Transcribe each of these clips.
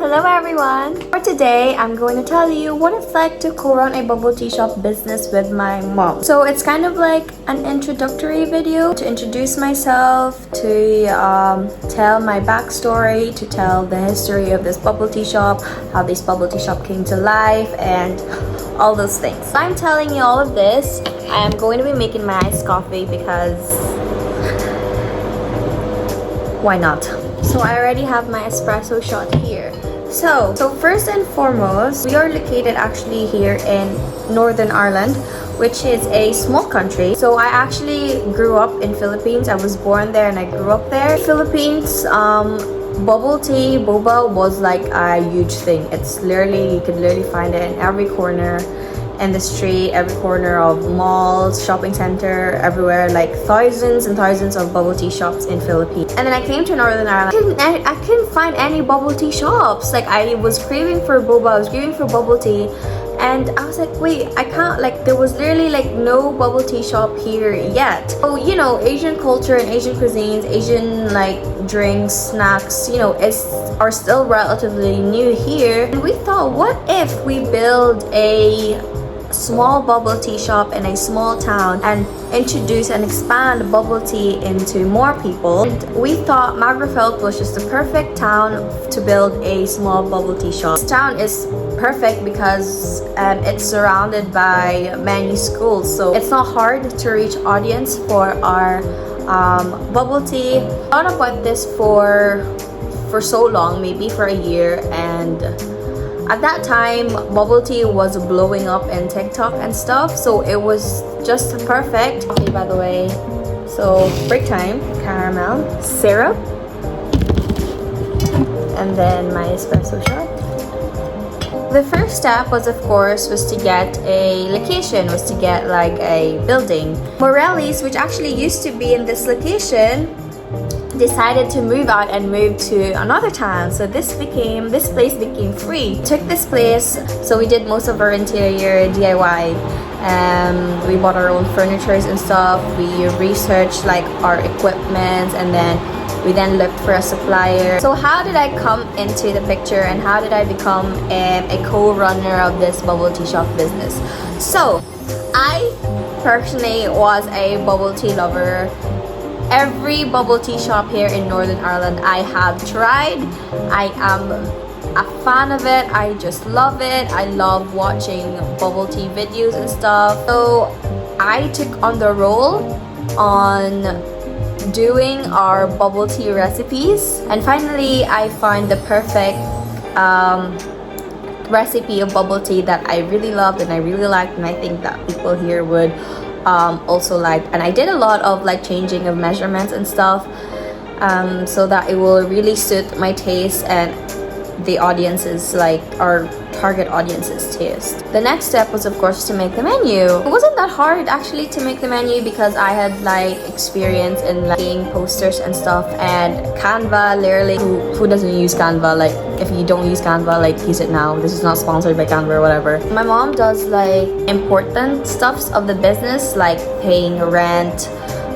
Hello everyone! For today, I'm going to tell you what it's like to co-run a bubble tea shop business with my mom. So it's kind of like an introductory video to introduce myself, to tell my backstory, to tell the history of this bubble tea shop, how this bubble tea shop came to life, and all those things. I'm telling you all of this. I am going to be making my iced coffee because why not? So I already have my espresso shot here. So first and foremost, we are located actually here in Northern Ireland, which is a small country. So I actually grew up in Philippines. I was born there and I grew up there. Philippines, bubble tea, boba was like a huge thing. It's literally, you could literally find it in every corner in the street, every corner of malls, shopping center, everywhere, like thousands and thousands of bubble tea shops in Philippines. And then I came to Northern Ireland. I couldn't find any bubble tea shops. Like I was craving for boba, I was craving for bubble tea, and I was like, wait, I can't, like there was literally like no bubble tea shop here yet. So you know, Asian culture and Asian cuisines, Asian like drinks, snacks, you know, are still relatively new here. And we thought, what if we build a small bubble tea shop in a small town and introduce and expand bubble tea into more people? And we thought Magrafelt was just the perfect town to build a small bubble tea shop. This town is perfect because it's surrounded by many schools, so it's not hard to reach audience for our bubble tea. I thought about this for so long, maybe for a year, and at that time bubble tea was blowing up in TikTok and stuff, so it was just perfect. Okay, by the way, so break time, caramel syrup, and then my espresso shot. The first step was, of course, to get a location, was to get like a building. Morelli's, which actually used to be in this location, decided to move out and move to another town, so this place became free. Took this place, so we did most of our interior DIY. We bought our own furnitures and stuff. We researched like our equipment, and then we looked for a supplier. So how did I come into the picture, and how did I become a co-runner of this bubble tea shop business? So I personally was a bubble tea lover. Every bubble tea shop here in Northern Ireland I have tried. I am a fan of it. I just love it. I love watching bubble tea videos and stuff. So I took on the role on doing our bubble tea recipes, and finally I found the perfect recipe of bubble tea that I really loved and I really liked, and I think that people here would also like. And I did a lot of like changing of measurements and stuff, so that it will really suit my taste and the audience's, like our target audience's taste. The next step was, of course, to make the menu. It wasn't that hard actually to make the menu because I had like experience in like making posters and stuff, and Canva, literally, who doesn't use Canva? Like if you don't use Canva, like use it now. This is not sponsored by Canva or whatever. My mom does like important stuffs of the business, like paying rent,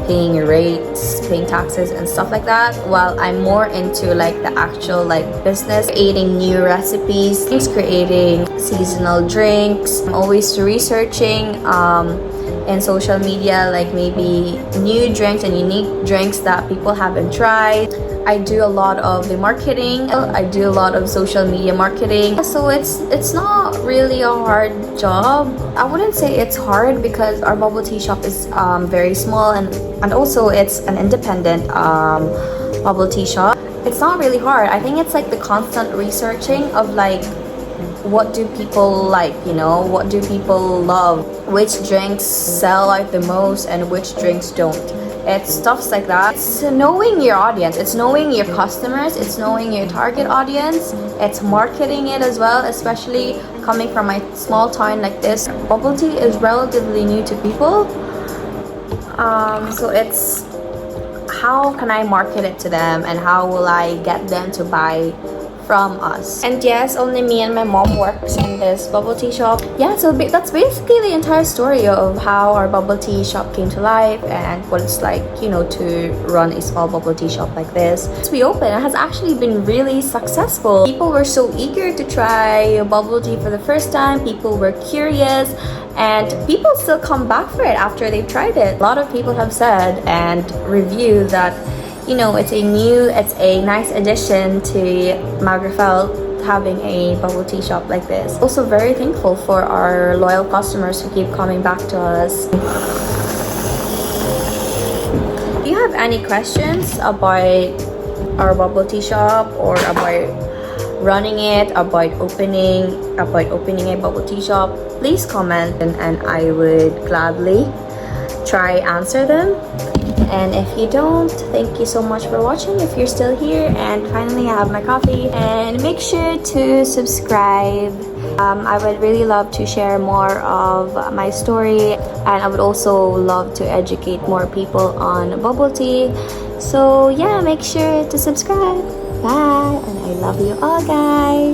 paying rates, paying taxes and stuff like that, while I'm more into like the actual like business, creating new recipes, creating seasonal drinks. I'm always researching in social media, like maybe new drinks and unique drinks that people haven't tried. I do a lot of the marketing. I do a lot of social media marketing. So it's not really a hard job. I wouldn't say it's hard because our bubble tea shop is very small, and also it's an independent bubble tea shop. It's not really hard. I think it's like the constant researching of like, what do people like, you know, what do people love, which drinks sell out the most and which drinks don't. It's stuff like that. It's knowing your audience, it's knowing your customers, it's knowing your target audience, it's marketing it as well, especially coming from a small town like this. Bubble tea is relatively new to people, so it's how can I market it to them, and how will I get them to buy from us. And yes, only me and my mom works in this bubble tea shop. Yeah, so that's basically the entire story of how our bubble tea shop came to life and what it's like, you know, to run a small bubble tea shop like this. Since we opened, it has actually been really successful. People were so eager to try bubble tea for the first time. People were curious, and people still come back for it after they've tried it. A lot of people have said and reviewed that, you know, it's a nice addition to Magrafel, having a bubble tea shop like this. Also very thankful for our loyal customers who keep coming back to us. If you have any questions about our bubble tea shop or about running it, about opening a bubble tea shop, please comment and I would gladly try answer them. And if you don't, thank you so much for watching if you're still here. And finally, I have my coffee. And make sure to subscribe. I would really love to share more of my story, and I would also love to educate more people on bubble tea. So yeah, make sure to subscribe. Bye, and I love you all, guys.